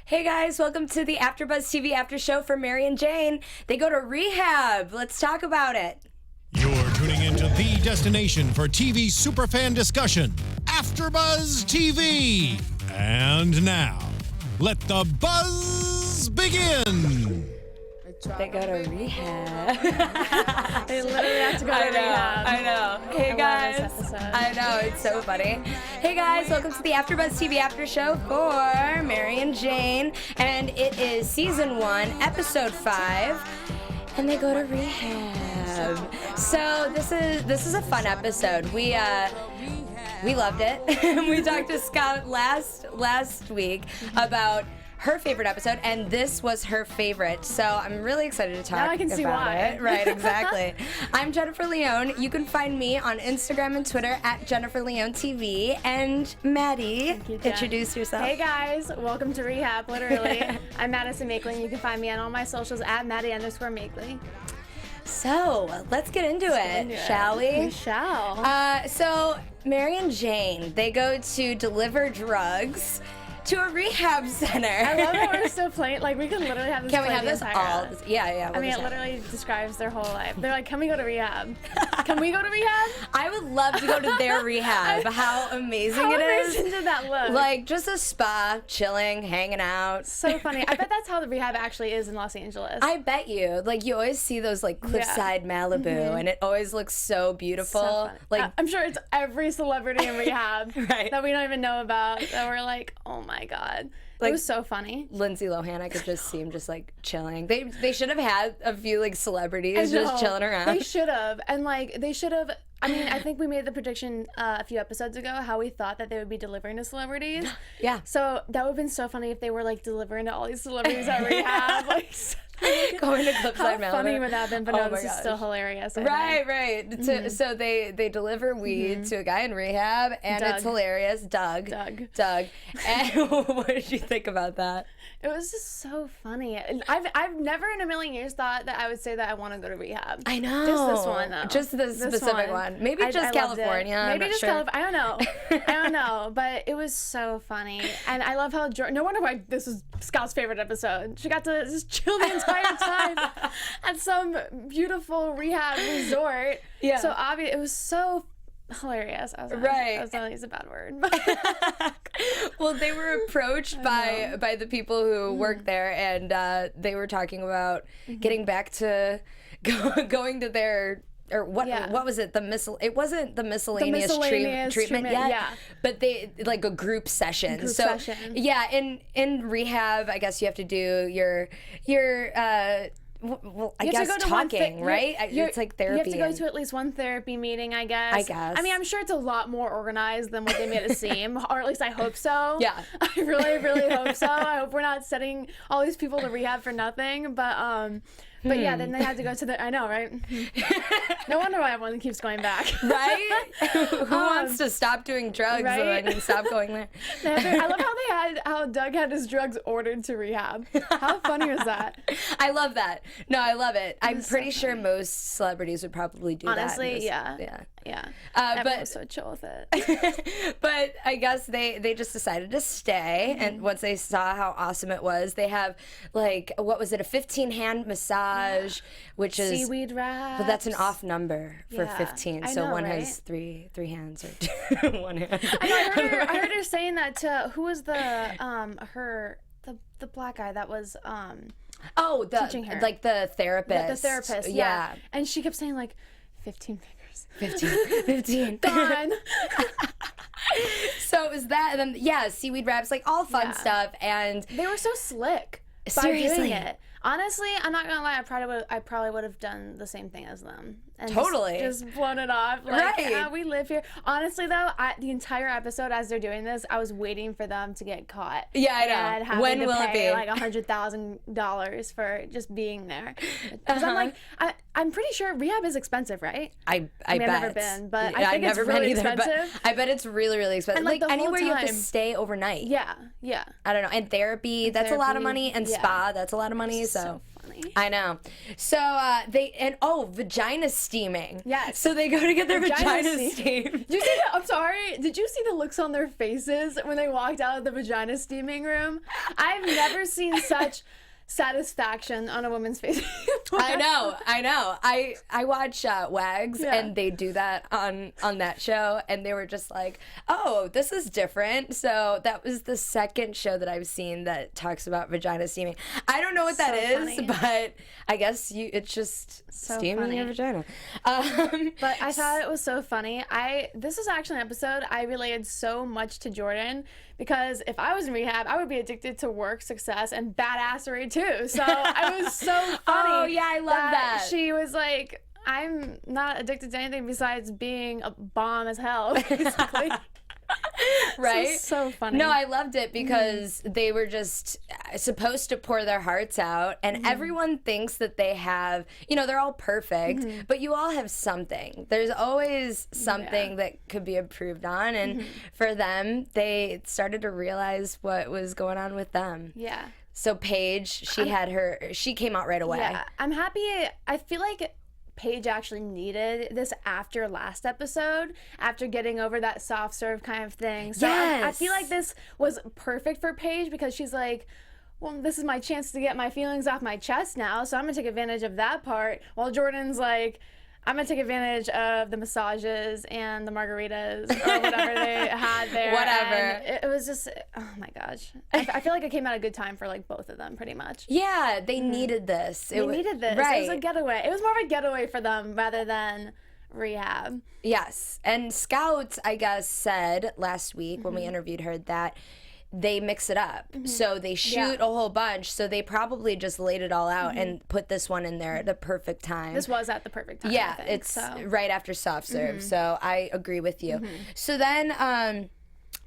Hey guys, welcome to the AFTERBUZZ TV after show for Mary and Jane. They go to rehab. Let's talk about it. You're tuning into the destination for TV superfan discussion, AFTERBUZZ TV. And now, let the buzz begin. They go to rehab. They literally have to go to rehab. I know. Hey guys. I know, it's so funny. Hey guys, welcome to the AFTERBUZZ TV after show for Mary and Jane. And it is season 1, episode 5. And they go to rehab. So this is a fun episode. We loved it. We talked to Scott last week about her favorite episode, and this was her favorite. So I'm really excited to talk about it. Now I can see why. Right, exactly. I'm Jennifer Leone. You can find me on Instagram and Twitter at Jennifer Leone TV. And Maddie, introduce yourself. Hey guys, welcome to rehab, literally. I'm Madison Makeley. You can find me on all my socials at Maddie_Makeley. So let's get into it, shall we? We shall. So Mary and Jane, they go to deliver drugs to a rehab center. I love that we're so plain. Like, we could literally have this. Can we have this all? Yeah. I mean, it literally describes their whole life. They're like, can we go to rehab? Can we go to rehab? I would love to go to their rehab. How amazing it is. How amazing did that look? Like, just a spa, chilling, hanging out. So funny. I bet that's how the rehab actually is in Los Angeles. I bet you. Like, you always see those, like, cliffside Malibu, and it always looks so beautiful. So like, I'm sure it's every celebrity in rehab Right. that we don't even know about that we're like, oh my God. Like, it was so funny. Lindsay Lohan, I could just see him just like chilling. They should have had a few like celebrities just chilling around. They should have. And like, they should have. I mean, I think we made the prediction a few episodes ago how we thought that they would be delivering to celebrities. Yeah. So that would have been so funny if they were like delivering to all these celebrities at rehab. Like, going to cliffside Malibu. How funny would that have been? But no, this is gosh. still hilarious. Right. So they deliver weed to a guy in rehab, and Doug. it's hilarious. Doug. And what did you think about that? It was just so funny. I've never in a million years thought that I would say that I want to go to rehab. I know. Just this one though. Just this specific one. Maybe just I California. Maybe just sure. California. I don't know. But it was so funny. And I love how no wonder why this was Scott's favorite episode. She got to just chill the entire time at some beautiful rehab resort. Yeah. So obvious. It was so hilarious. I was telling you it's a bad word. Well, they were approached by the people who work there, and they were talking about getting back to going to their. Or what was it? It wasn't the miscellaneous treatment yet. Yeah. But they like a group session. Yeah, in rehab, I guess you have to do your well, I guess talking, right? It's like therapy. You have to go to at least one therapy meeting, I guess. I mean, I'm sure it's a lot more organized than what they made it seem, or at least I hope so. Yeah. I really, really hope so. I hope we're not sending all these people to rehab for nothing. But yeah, then they had to go to the. I know, right? No wonder why everyone keeps going back. Right? Who wants to stop doing drugs so I can stop going there? I love how Doug had his drugs ordered to rehab. How funny was that? I love that. No, I love it. I'm pretty sure most celebrities would probably do Honestly, that. Yeah. But was so chill with it. But I guess they just decided to stay, and once they saw how awesome it was, they have like, what was it, a 15-hand massage, which is seaweed wraps. But that's an off number for 15, so one right? has three hands or one hand. I heard her saying that to who was the black guy that was teaching her, like the therapist. The therapist, yeah. And she kept saying like 15 fingers. 15. Gone. So it was that, and then seaweed wraps, like all fun stuff, and they were so slick seriously by doing it. Honestly, I'm not gonna lie. I probably would have done the same thing as them. And totally. Just blown it off. Like, we live here. Honestly, though, the entire episode as they're doing this, I was waiting for them to get caught. Yeah, I know. And having when to will pay it be? like $100,000 for just being there. Because I'm like, I'm pretty sure rehab is expensive, right? I mean, bet. I've never been, but I think it's really expensive. I bet it's really, really expensive. And like anywhere whole you have to time. stay overnight. Yeah. I don't know. And therapy, that's a lot of money. And yeah. spa, that's a lot of money. So funny. funny. I know. So vagina steaming. Yes. So they go to get their vagina steam. steamed. Did you see I'm sorry. Did you see the looks on their faces when they walked out of the vagina steaming room? I've never seen such satisfaction on a woman's face. I know. I watch Wags, and they do that on that show, and they were just like, oh, this is different. So that was the second show that I've seen that talks about vagina steaming. I don't know what that is, funny. But I guess it's just so steaming funny. Your vagina. But I thought it was so funny. This is actually an episode I related so much to Jordan, because if I was in rehab, I would be addicted to work, success, and badassery too. So it was so funny. Oh yeah, I love that. She was like, I'm not addicted to anything besides being a bomb as hell, basically. Right? So funny. No, I loved it because they were just supposed to pour their hearts out, and everyone thinks that they have, they're all perfect, but you all have something. There's always something that could be improved on, and for them, they started to realize what was going on with them. Yeah. So Paige, she came out right away. Yeah, I'm happy. I feel like Paige actually needed this after last episode, after getting over that soft serve kind of thing. So yes. I feel like this was perfect for Paige, because she's like, well, this is my chance to get my feelings off my chest now, so I'm gonna take advantage of that part, while Jordan's like, I'm gonna take advantage of the massages and the margaritas or whatever they had there. Whatever. And it was just, oh my gosh. I feel like it came at a good time for like both of them, pretty much. Yeah, they needed this. They needed this. Right. It was a getaway. It was more of a getaway for them rather than rehab. Yes. And Scout, I guess, said last week when we interviewed her that they mix it up. So they shoot a whole bunch. So they probably just laid it all out and put this one in there at the perfect time. This was at the perfect time. Yeah, I think, it's right after soft serve. So I agree with you. So then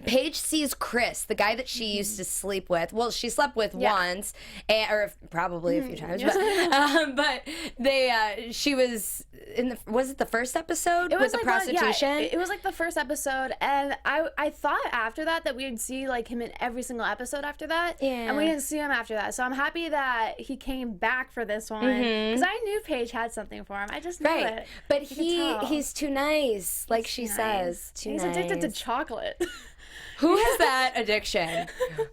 Paige sees Chris, the guy that she used to sleep with. Well, she slept with once, or probably a few times. But she was was it the first episode with the prostitution? It was like the first episode, and I thought after that we'd see like him in every single episode after that, and we didn't see him after that. So I'm happy that he came back for this one, because I knew Paige had something for him. I just knew it. But he's too nice, like she says. He's addicted to chocolate. Who has that addiction?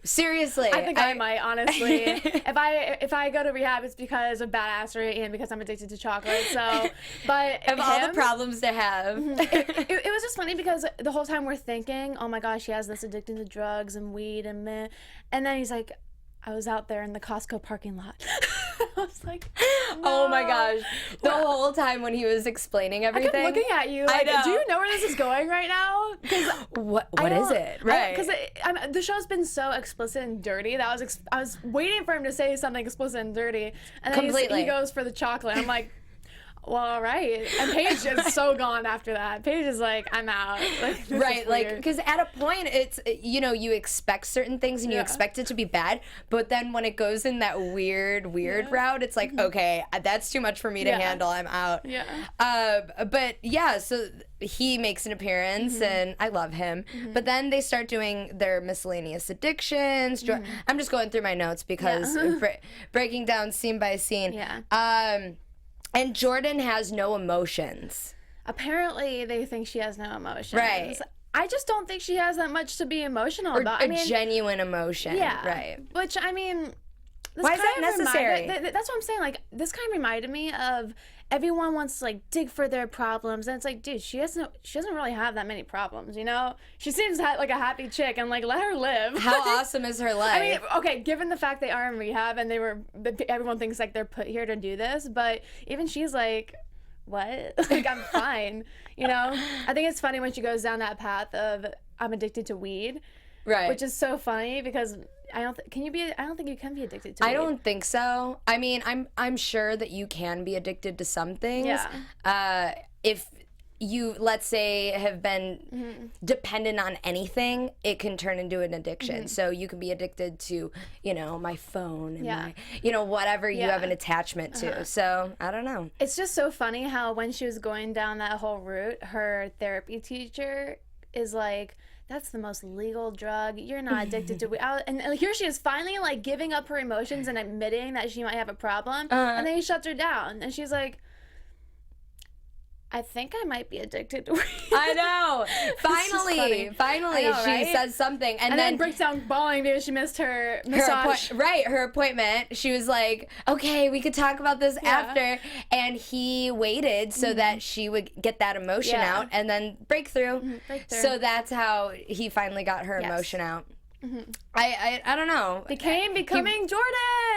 Seriously. I think I might, honestly. If I go to rehab, it's because of badassery and because I'm addicted to chocolate. So, but of all the problems to have. It was just funny because the whole time we're thinking, oh my gosh, he has this addiction to drugs and weed and meh. And then he's like, I was out there in the Costco parking lot. I was like, no. Oh my gosh. The whole time when he was explaining everything. I kept looking at you like, do you know where this is going right now? What is it? Right. Because the show's been so explicit and dirty that I was waiting for him to say something explicit and dirty. And then he goes for the chocolate. I'm like, well, all right. And Paige is so gone after that. Paige is like, I'm out. Like, right, like, because at a point, it's, you expect certain things and you expect it to be bad, but then when it goes in that weird route, it's like, okay, that's too much for me to handle. I'm out. Yeah. But yeah, so he makes an appearance and I love him. But then they start doing their miscellaneous addictions. I'm just going through my notes because breaking down scene by scene. Yeah. And Jordan has no emotions. Apparently, they think she has no emotions. Right. I just don't think she has that much to be emotional about. Genuine emotion. Yeah. Right. Which, I mean... Why is that necessary? That's what I'm saying. Like, this kind of reminded me of everyone wants to, like, dig for their problems. And it's like, dude, she doesn't really have that many problems, you know? She seems like a happy chick, and, like, let her live. How awesome is her life? I mean, okay, given the fact they are in rehab and everyone thinks, like, they're put here to do this, but even she's like, what? Like, I'm fine, you know? I think it's funny when she goes down that path of, I'm addicted to weed. Right. Which is so funny because I don't think you can be addicted to weed. I don't think so. I mean, I'm sure that you can be addicted to some things. Yeah. If you, let's say, have been dependent on anything, it can turn into an addiction. So you can be addicted to, my phone and whatever you have an attachment to. So I don't know. It's just so funny how when she was going down that whole route, her therapy teacher is like, that's the most legal drug. You're not addicted to weed. And here she is finally like giving up her emotions and admitting that she might have a problem. And then he shuts her down. And she's like, I think I might be addicted to weed. I know. Finally, I know, right? she says something, and then breaks down bawling because she missed her massage. Her appointment. She was like, "Okay, we could talk about this after," and he waited so that she would get that emotion out, and then breakthrough. So that's how he finally got her emotion out. I don't know. Becoming Jordan.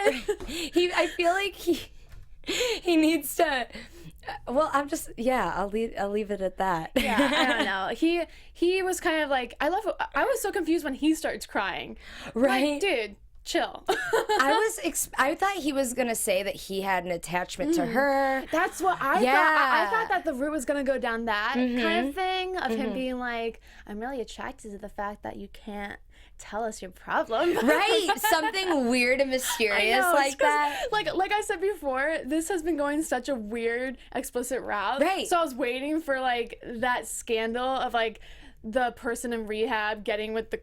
I feel like he needs to. Well, I'll leave it at that. Yeah, I don't know. He was kind of like, I was so confused when he starts crying. Right. Like, dude, chill. I thought he was going to say that he had an attachment to her. That's what I thought. I thought that the route was going to go down that kind of thing of him being like, I'm really attracted to the fact that you can't tell us your problem. Right. Something weird and mysterious like that. Like I said before, this has been going such a weird, explicit route. Right. So I was waiting for like that scandal of like the person in rehab getting with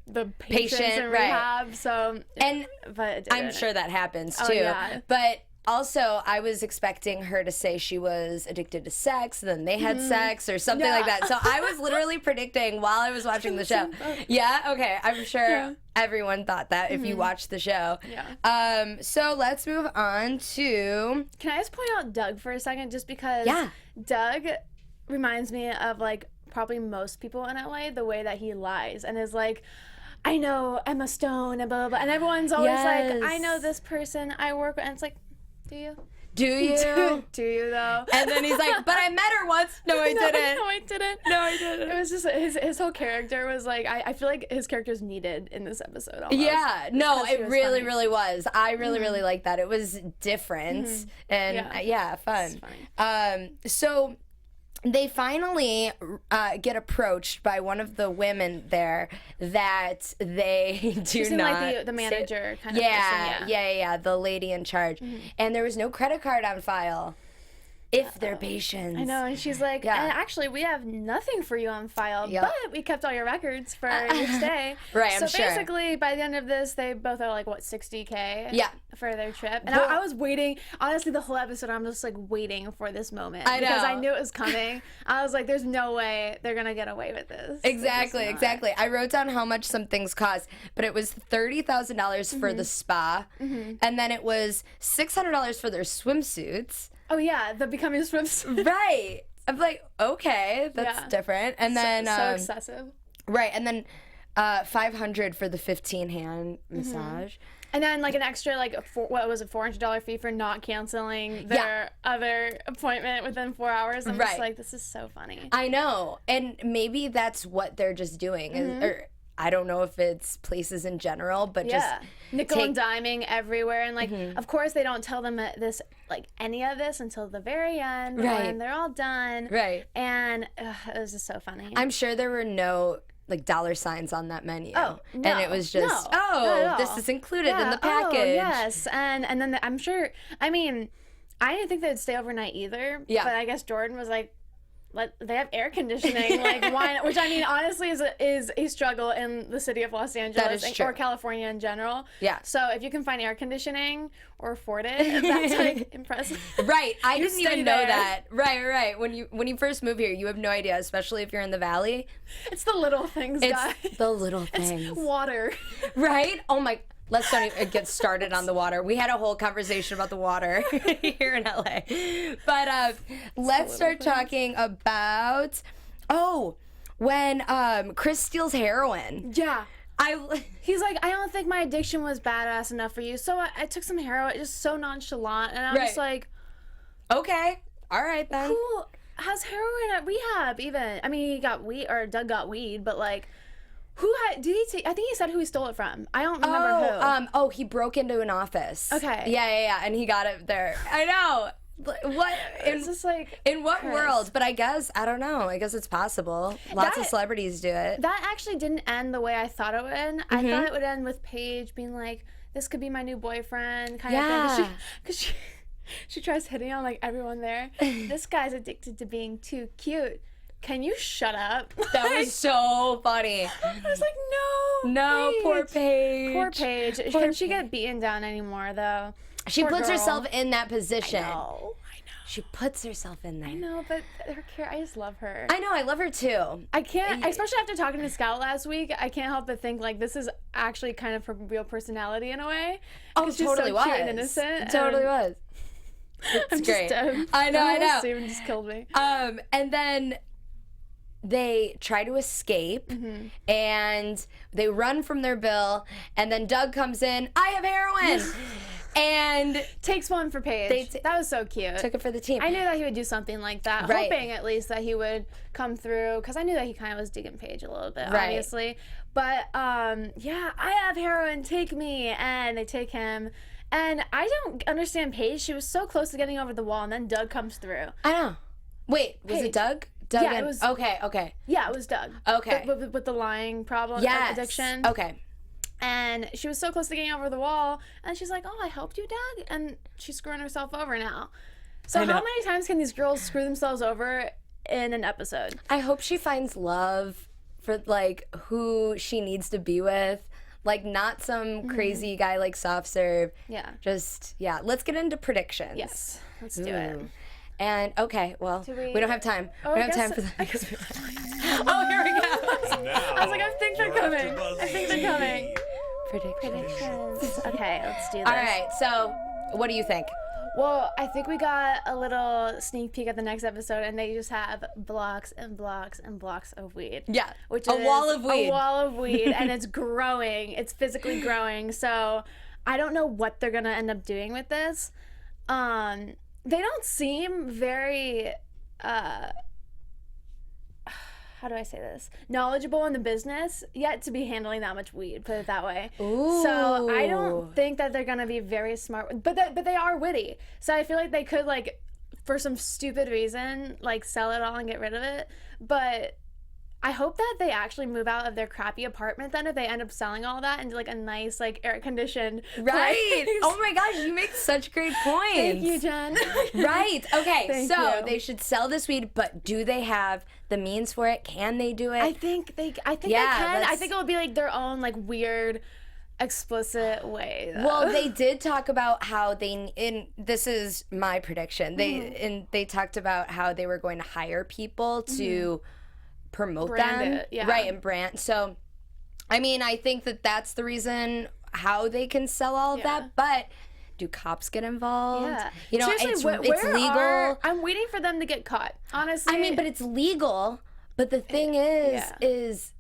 the patient in rehab. Right. So but I'm sure that happens too. Yeah. But also, I was expecting her to say she was addicted to sex, then they had sex or something like that. So I was literally predicting while I was watching the show. Yeah? Okay. I'm sure everyone thought that if you watched the show. Yeah. So let's move on to... Can I just point out Doug for a second? Just because Doug reminds me of like probably most people in LA, the way that he lies and is like, I know Emma Stone and blah, blah, blah. And everyone's always like, I know this person I work with. And it's like, do you? Do you? Do you though? And then he's like, but I met her once. No, I didn't. No, I didn't. No, I didn't. It was just his whole character was like, I feel like his character's needed in this episode almost. Yeah, no, it really, funny. really was. I really, really liked that. It was different and fun. So they finally get approached by one of the women there that they do not. Like the manager kind of person. Yeah, the lady in charge. And there was no credit card on file. If they're patients. I know, and she's like, and actually, we have nothing for you on file, but we kept all your records for your stay. Right, I'm sure. So basically, by the end of this, they both are like, what, $60K for their trip? And I was waiting, honestly, the whole episode, I'm just like waiting for this moment. Because I knew it was coming. I was like, there's no way they're going to get away with this. Exactly. I wrote down how much some things cost, but it was $30,000 for the spa, and then it was $600 for their swimsuits. Oh yeah, the becoming swimsuit. Right. I'm like, okay, that's different. And then so excessive. Right, and then $500 for the 15-hand massage. And then like an extra like $400 fee for not canceling their other appointment within 4 hours. I'm just like, this is so funny. I know, and maybe that's what they're just doing, or I don't know if it's places in general, but just nickel and diming everywhere. And like, of course, they don't tell them this, like any of this until the very end when they're all done. Right. And it was just so funny. I'm sure there were no like dollar signs on that menu. Oh, no. And it was just, this is included in the package. Oh, yes. And then I'm sure, I mean, I didn't think they'd stay overnight either. Yeah. But I guess Jordan was like, they have air conditioning, like why not? Which I mean, honestly, is a struggle in the city of Los Angeles or California in general. Yeah. So if you can find air conditioning or afford it, that's like impressive. Right. I didn't even know that. Right. When you first move here, you have no idea, especially if you're in the valley. It's the little things, guys. It's the little things. It's water. Right? Oh my. Let's don't even get started on the water. We had a whole conversation about the water here in LA. But let's start talking about, when Chris steals heroin. Yeah. He's like, I don't think my addiction was badass enough for you. So I took some heroin, just so nonchalant. And I'm just like, okay. All right, then. Who has heroin at rehab even? I mean, he got weed, or Doug got weed, but like, did he take? I think he said who he stole it from. I don't remember who. He broke into an office. Okay. Yeah, and he got it there. I know. What? It's just like, in what world? But I guess, I don't know. I guess it's possible. Lots of celebrities do it. That actually didn't end the way I thought it would end. I thought it would end with Paige being like, this could be my new boyfriend kind of thing. Because she tries hitting on like everyone there. This guy's addicted to being too cute. can you shut up? That was so funny. I was like, No, poor Paige. Poor Paige. Can she get beaten down anymore, though? She Poor puts girl. herself in that position. I know. She puts herself in there. I know, but I just love her. I know, I love her too. I can't, especially after talking to Scout last week, I can't help but think, like, this is actually kind of her real personality in a way. Oh, she's totally so was. cute and innocent. It totally was. It's great. I know. Steven just killed me. And then they try to escape, and they run from their bill, and then Doug comes in, I have heroin! And takes one for Paige. That was so cute. Took it for the team. I knew that he would do something like that, Right. hoping at least that he would come through, because I knew that he kind of was digging Paige a little bit, Right. obviously. But yeah, I have heroin, take me, and they take him. And I don't understand Paige. She was so close to getting over the wall, and then Doug comes through. I know. Wait, was Paige. it Doug? Doug Yeah, and, it was. Okay. Yeah, it was Doug. Okay. With the lying problem, Yes. addiction. Okay. And she was so close to getting over the wall, and she's like, oh, I helped you, Doug? And she's screwing herself over now. So how many times can these girls screw themselves over in an episode? I hope she finds love for, like, who she needs to be with. Like, not some crazy guy like Soft Serve. Yeah. Just, yeah. Let's get into predictions. Yes. Let's do it. And, okay, well, we don't have time. Oh, we I don't have time guess- for that. Oh, here we go. I was like, I think they're coming. I think they're coming. Predictions. Okay, let's do this. All right, so what do you think? Well, I think we got a little sneak peek at the next episode, and they just have blocks and blocks and blocks of weed. Yeah, which a is wall of weed. A wall of weed, and it's growing. It's physically growing. So I don't know what they're gonna end up doing with this. They don't seem very. How do I say this? Knowledgeable in the business yet to be handling that much weed, put it that way. Ooh. So I don't think that they're gonna be very smart, but they are witty. So I feel like they could, like, for some stupid reason, like, sell it all and get rid of it. But I hope that they actually move out of their crappy apartment then if they end up selling all that into, like, a nice, like, air-conditioned Right. place. Oh my gosh, you make such great points. Thank you, Jen. Right. Okay. Thank so you. they should sell this weed, but do they have the means for it? Can they do it? I think they can. that's- I think it would be, like, their own, like, weird, explicit way, though. Well, they did talk about how this is my prediction. They talked about how they were going to hire people to promote Brand them. it, yeah. Right, and brand. So, I mean, I think that that's the reason how they can sell all of that, but do cops get involved? Yeah. You know, Seriously, it's legal. I'm waiting for them to get caught, honestly. I mean, but it's legal. But the thing is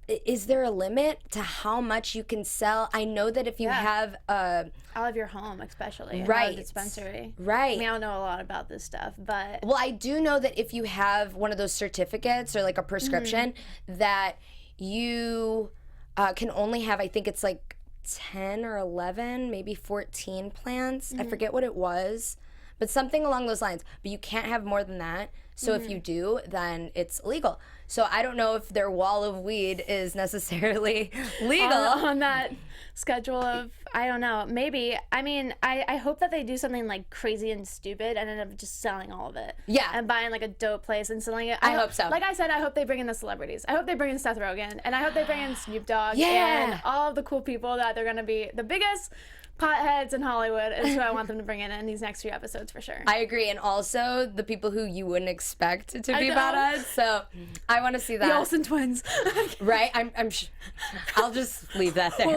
there a limit to how much you can sell? I know that if you have out of your home, especially. Right. A dispensary. Right. I mean, I don't know a lot about this stuff, but. Well, I do know that if you have one of those certificates or like a prescription, that you can only have, I think it's like 10 or 11, maybe 14 plants. I forget what it was, but something along those lines. But you can't have more than that. So if you do, then it's illegal. So I don't know if their wall of weed is necessarily legal. On that schedule of, I don't know, maybe. I mean, I hope that they do something like crazy and stupid and end up just selling all of it. Yeah. And buying like a dope place and selling it. I hope so. Like I said, I hope they bring in the celebrities. I hope they bring in Seth Rogen. And I hope they bring in Snoop Dogg. Yeah. And all of the cool people that they're going to be the biggest potheads in Hollywood is who I want them to bring in these next few episodes for sure. I agree, and also the people who you wouldn't expect to be know. potheads. So I want to see that. The Olsen twins. Right? I'll just leave that there.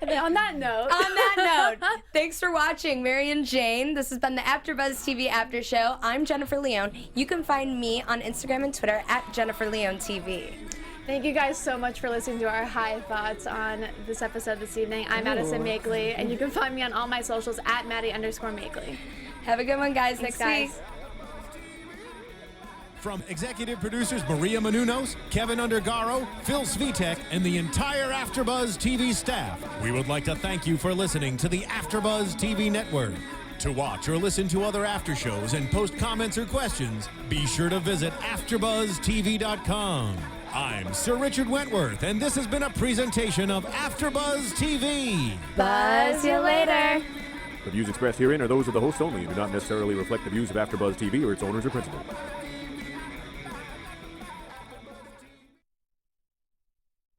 And then on that note. On that note, thanks for watching, Mary and Jane. This has been the AfterBuzz TV After Show. I'm Jennifer Leone. You can find me on Instagram and Twitter at Jennifer Leone TV. Thank you guys so much for listening to our high thoughts on this episode this evening. I'm Madison Makeley, and you can find me on all my socials at Maddie_Makeley. Have a good one, guys. Thanks, Next week. guys. From executive producers Maria Menounos, Kevin Undergaro, Phil Svitek, and the entire AfterBuzz TV staff, we would like to thank you for listening to the AfterBuzz TV network. To watch or listen to other after shows and post comments or questions, be sure to visit AfterBuzzTV.com. I'm Sir Richard Wentworth, and this has been a presentation of AfterBuzz TV. Buzz you later. The views expressed herein are those of the host only and do not necessarily reflect the views of AfterBuzz TV or its owners or principals.